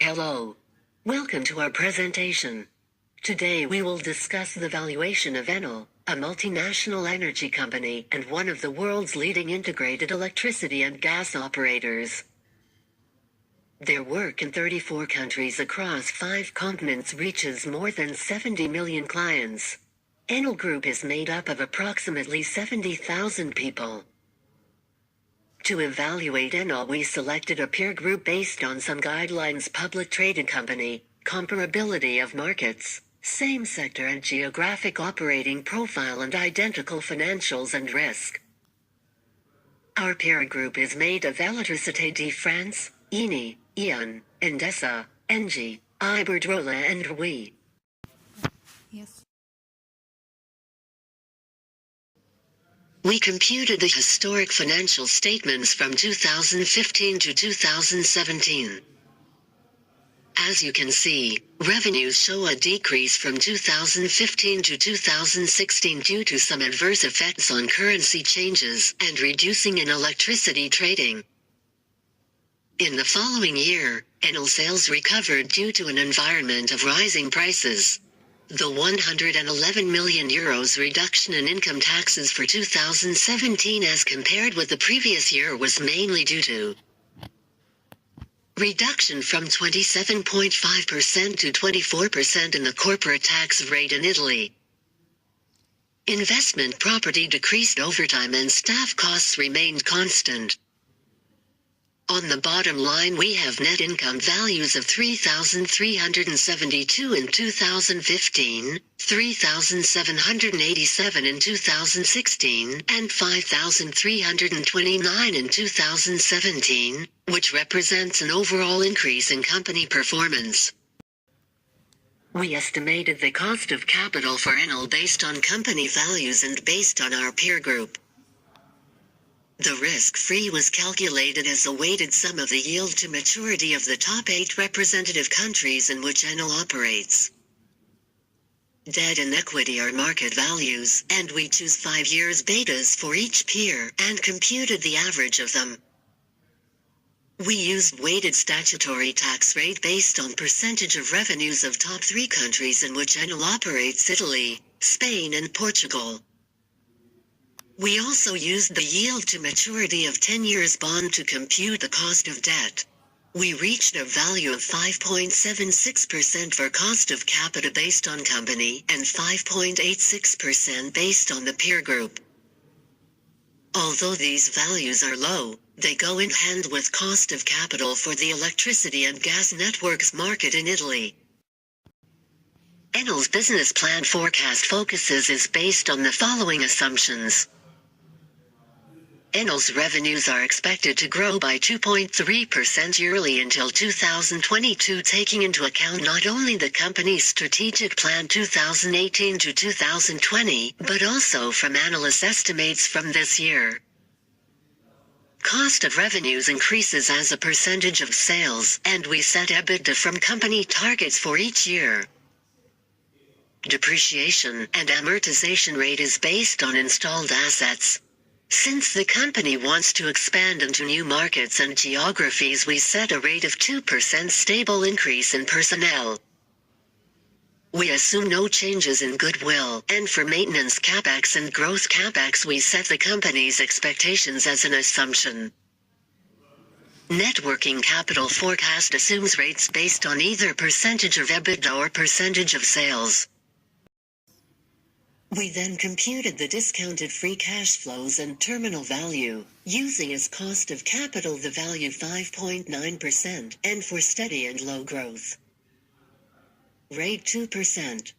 Hello. Welcome to our presentation. Today we will discuss the valuation of ENEL, a multinational energy company and one of the world's leading integrated electricity and gas operators. Their work in 34 countries across 5 continents reaches more than 70 million clients. ENEL Group is made up of approximately 70,000 people. To evaluate ENEL, we selected a peer group based on some guidelines: public traded company, comparability of markets, same sector and geographic operating profile, and identical financials and risk. Our peer group is made of Électricité de France, ENI, EON, Endesa, Engie, Iberdrola and RWE. Yes. We computed the historic financial statements from 2015 to 2017. As you can see, revenues show a decrease from 2015 to 2016 due to some adverse effects on currency changes and reducing in electricity trading. In the following year, ENEL sales recovered due to an environment of rising prices. The €111 million reduction in income taxes for 2017 as compared with the previous year was mainly due to reduction from 27.5% to 24% in the corporate tax rate in Italy. Investment property decreased over time and staff costs remained constant. On the bottom line, we have net income values of 3,372 in 2015, 3,787 in 2016, and 5,329 in 2017, which represents an overall increase in company performance. We estimated the cost of capital for ENEL based on company values and based on our peer group. The risk-free was calculated as a weighted sum of the yield to maturity of the top 8 representative countries in which ENEL operates. Debt and equity are market values, and we choose 5 years betas for each peer and computed the average of them. We used weighted statutory tax rate based on percentage of revenues of top 3 countries in which ENEL operates: Italy, Spain and Portugal. We also used the yield to maturity of 10 years bond to compute the cost of debt. We reached a value of 5.76% for cost of capital based on company and 5.86% based on the peer group. Although these values are low, they go in hand with cost of capital for the electricity and gas networks market in Italy. ENEL's business plan forecast focuses is based on the following assumptions. ENEL's revenues are expected to grow by 2.3% yearly until 2022, taking into account not only the company's strategic plan 2018 to 2020, but also from analyst estimates from this year. Cost of revenues increases as a percentage of sales, and we set EBITDA from company targets for each year. Depreciation and amortization rate is based on installed assets. Since the company wants to expand into new markets and geographies, we set a rate of 2% stable increase in personnel. We assume no changes in goodwill, and for maintenance capex and growth capex we set the company's expectations as an assumption. Net working capital forecast assumes rates based on either percentage of EBITDA or percentage of sales. We then computed the discounted free cash flows and terminal value, using as cost of capital the value 5.9%, and for steady and low growth rate 2%.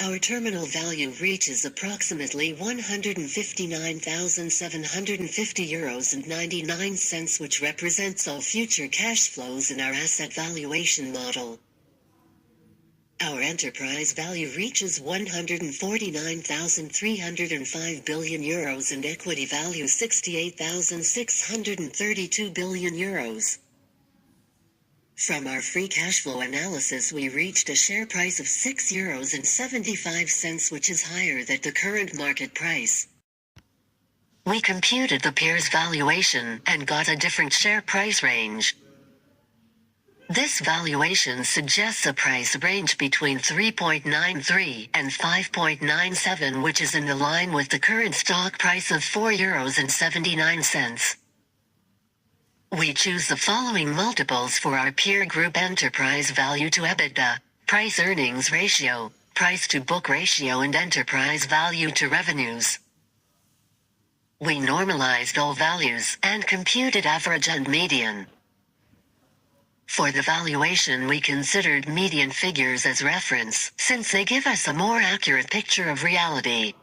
Our terminal value reaches approximately €159,750.99, which represents all future cash flows in our asset valuation model. Our enterprise value reaches €149,305 billion and equity value €68,632 billion. From our free cash flow analysis we reached a share price of €6.75, which is higher than the current market price. We computed the peers' valuation and got a different share price range. This valuation suggests a price range between 3.93 and 5.97, which is in line with the current stock price of €4.79. We choose the following multiples for our peer group: enterprise value to EBITDA, price-earnings ratio, price-to-book ratio, and enterprise value to revenues. We normalized all values and computed average and median. For the valuation, we considered median figures as reference, since they give us a more accurate picture of reality.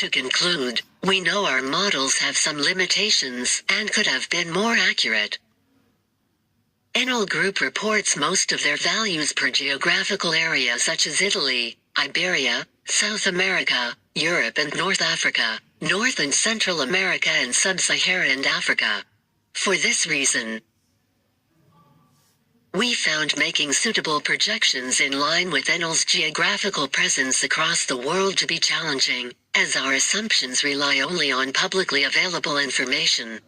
To conclude, we know our models have some limitations and could have been more accurate. ENEL Group reports most of their values per geographical area, such as Italy, Iberia, South America, Europe and North Africa, North and Central America and Sub-Saharan Africa. For this reason, we found making suitable projections in line with ENEL's geographical presence across the world to be challenging, as our assumptions rely only on publicly available information.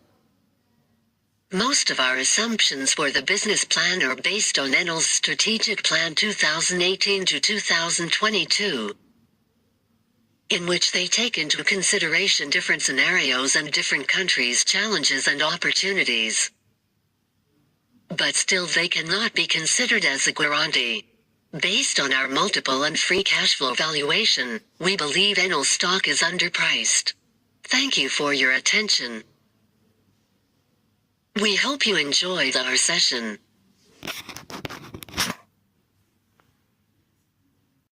Most of our assumptions for the business plan are based on ENEL's Strategic Plan 2018 to 2022, in which they take into consideration different scenarios and different countries' challenges and opportunities. But still, they cannot be considered as a guarantee. Based on our multiple and free cash flow valuation, we believe ENEL stock is underpriced. Thank you for your attention. We hope you enjoyed our session.